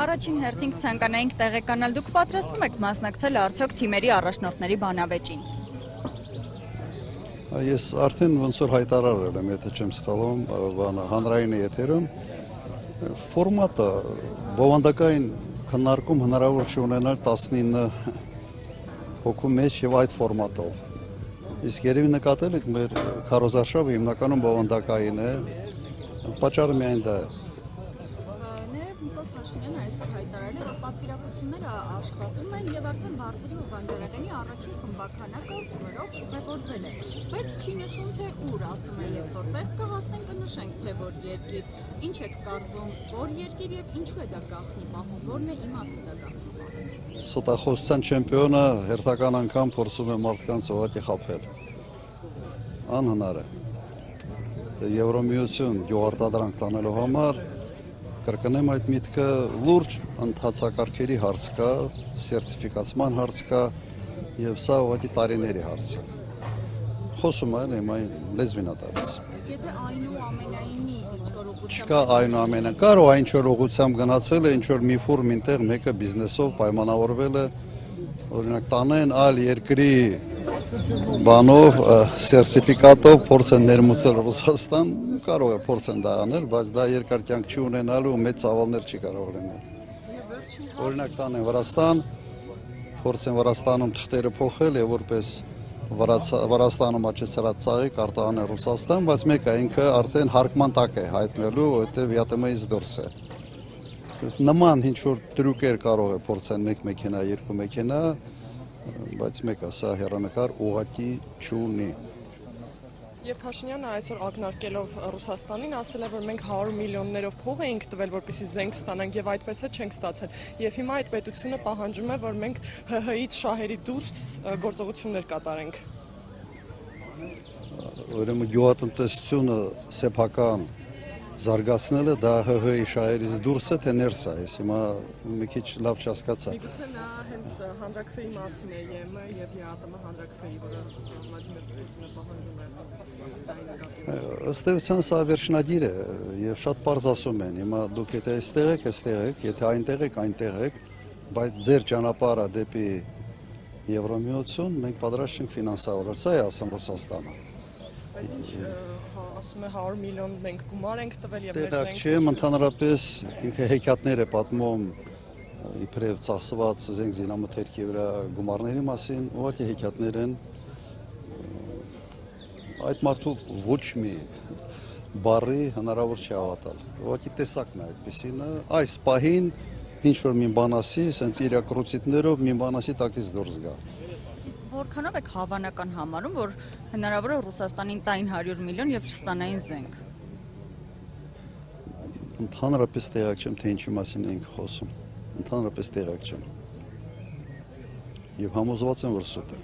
Առաջին հերթին ցանկանայինք տեղեկանալ, դուք պատրաստվում եք մասնակցել արդյոք թիմերի առաջնորդների բանավեճին։ Ես արդեն ոնց որ հայտարարել եմ, եթե չեմ սխալվում, հանրային եթերում, ֆորմատը բովանդակային քննարկում հնարավոր չունենալ 19 հոգու մեջ եւ այդ ֆորմատով։ Իսկ երևի նկատել եք մեր քարոզարշավը հիմնականում բովանդակային է, պատճառը միայն դա է։ Պատվիրակությունները աշխատում են եւ արդեն Վարդերի ու Բանջարեղենի առաջին խմբականակը օրերով ուղևորվել է, բայց չի նշում թե ուր, ասում է, եւ որտեղ կհասնեն կնշենք, թե որ երկիր, ինչ եք կարծում, որ երկիր եւ ինչու է դա գաղտնի պահում, որն է իմաստը դա գաղտնի պահում։ Ստախոսության չեմպիոնը հերթական անգամ փորձում է մարդկանց ուղղակի խաբել։ Անհնար է։ Եվրոմիություն գյուղարտադրանք տանելու համար կրկնեմ այդ միտքը լուրջ ընթացակարգերի հարց կա, սերտիֆիկացման հարց կա եւ սա ուղղակի տարիների հարց է։ Խոսում են այն լեզվին է տալիս։ Եթե այնուամենայնի ինչ-որ ուղղությամբ Չկա այնուամենայնիվ, կարող է ինչ-որ ուղղությամբ գնացել է, ինչ-որ մի ֆորմ ինտեղ մեկը բիզնեսով պայմանավորվել է, օրինակ տանեն այլ երկրի բանով, սերտիֆիկատով փորձ են ներմուծել Ռուսաստան, կարող է փորձ են դա անել, բայց դա երկար կյանք չի ունենալու ու մեծ ծավալներ չի կարող լինել։ Օրինակ տանեն Վրաստան, փորձ են Վրաստանում թղթերը փոխել եւ որպես Վրաստանում աճեցրած ծաղիկ արտահանել Ռուսաստան, բայց մեկը ինքը արդեն հարկման տակ է հայտնվելու, որտեղ ԵՏՄ-ից դուրս է։ Նման ինչ-որ տրյուկեր կարող է փորձեն մեկ մեքենա, երկու մեքենա, բայց մեկը սա հեռանկար ուղղակի չունի։ Եվ Փաշինյանը այսօր ակնարկելով Ռուսաստանին ասել է, որ մենք 100 միլիոններով փող էինք տվել, որպեսզի զենք ստանանք եւ այդպես է չենք ստացել։ Եվ հիմա այդ պետությունը պահանջում է, որ մենք ՀՀ-ից շահերի դուրս գործողություններ կատարենք։ Ուրեմն գյուղատնտեսությունը սեփական զարգացնելը դա ՀՀ-ի շահերից դուրս է թե ներս է, ես հիմա մի քիչ լավ չհասկացա։ Միգուցե նա հենց հանրակրվեի մասին է ԵՄ եւ ԵԱՏՄ հանրակրվեի, որը Վլադիմիր Պուտինը պահանջում է։ Ըստ էության սա վերջնագիր է եւ շատ պարզ ասում են, հիմա դուք եթե այստեղ եք, եթե այնտեղ եք, այնտեղ եք, բայց ձեր ճանապարհը դեպի Եվրոմիություն մենք պատրաստ չենք ֆինանսավորել, սա է ասում Ռուսաստանը։ Բայց ասում է 100 միլիոն մենք գումար ենք տվել եւ մեր Տեղակ չեմ, ընդհանրապես ինքը հեքիաթներ է պատմում իբրև ծախսված զենք զինամթերքի վրա գումարների մասին, ուղղակի հեքիաթներ են։ Այդ մարդու ոչ մի բառի հնարավոր չի հավատալ։ Ուղղակի տեսակն է այդպեսինը, այս պահին ինչ որ մի բան ասի, ասենց իր կրուցիտներով մի բան ասի տակից դուրս գա։ Որքանով եք հավանական համարում, որ հնարավոր է Ռուսաստանին տային 100 միլիոն եւ չստանային զենք։ Ընդհանրապես տեղակ չեմ, թե ինչի մասին ենք խոսում։ Ընդհանրապես տեղակ չեմ։ Եվ համոզված եմ, որ սուտ է։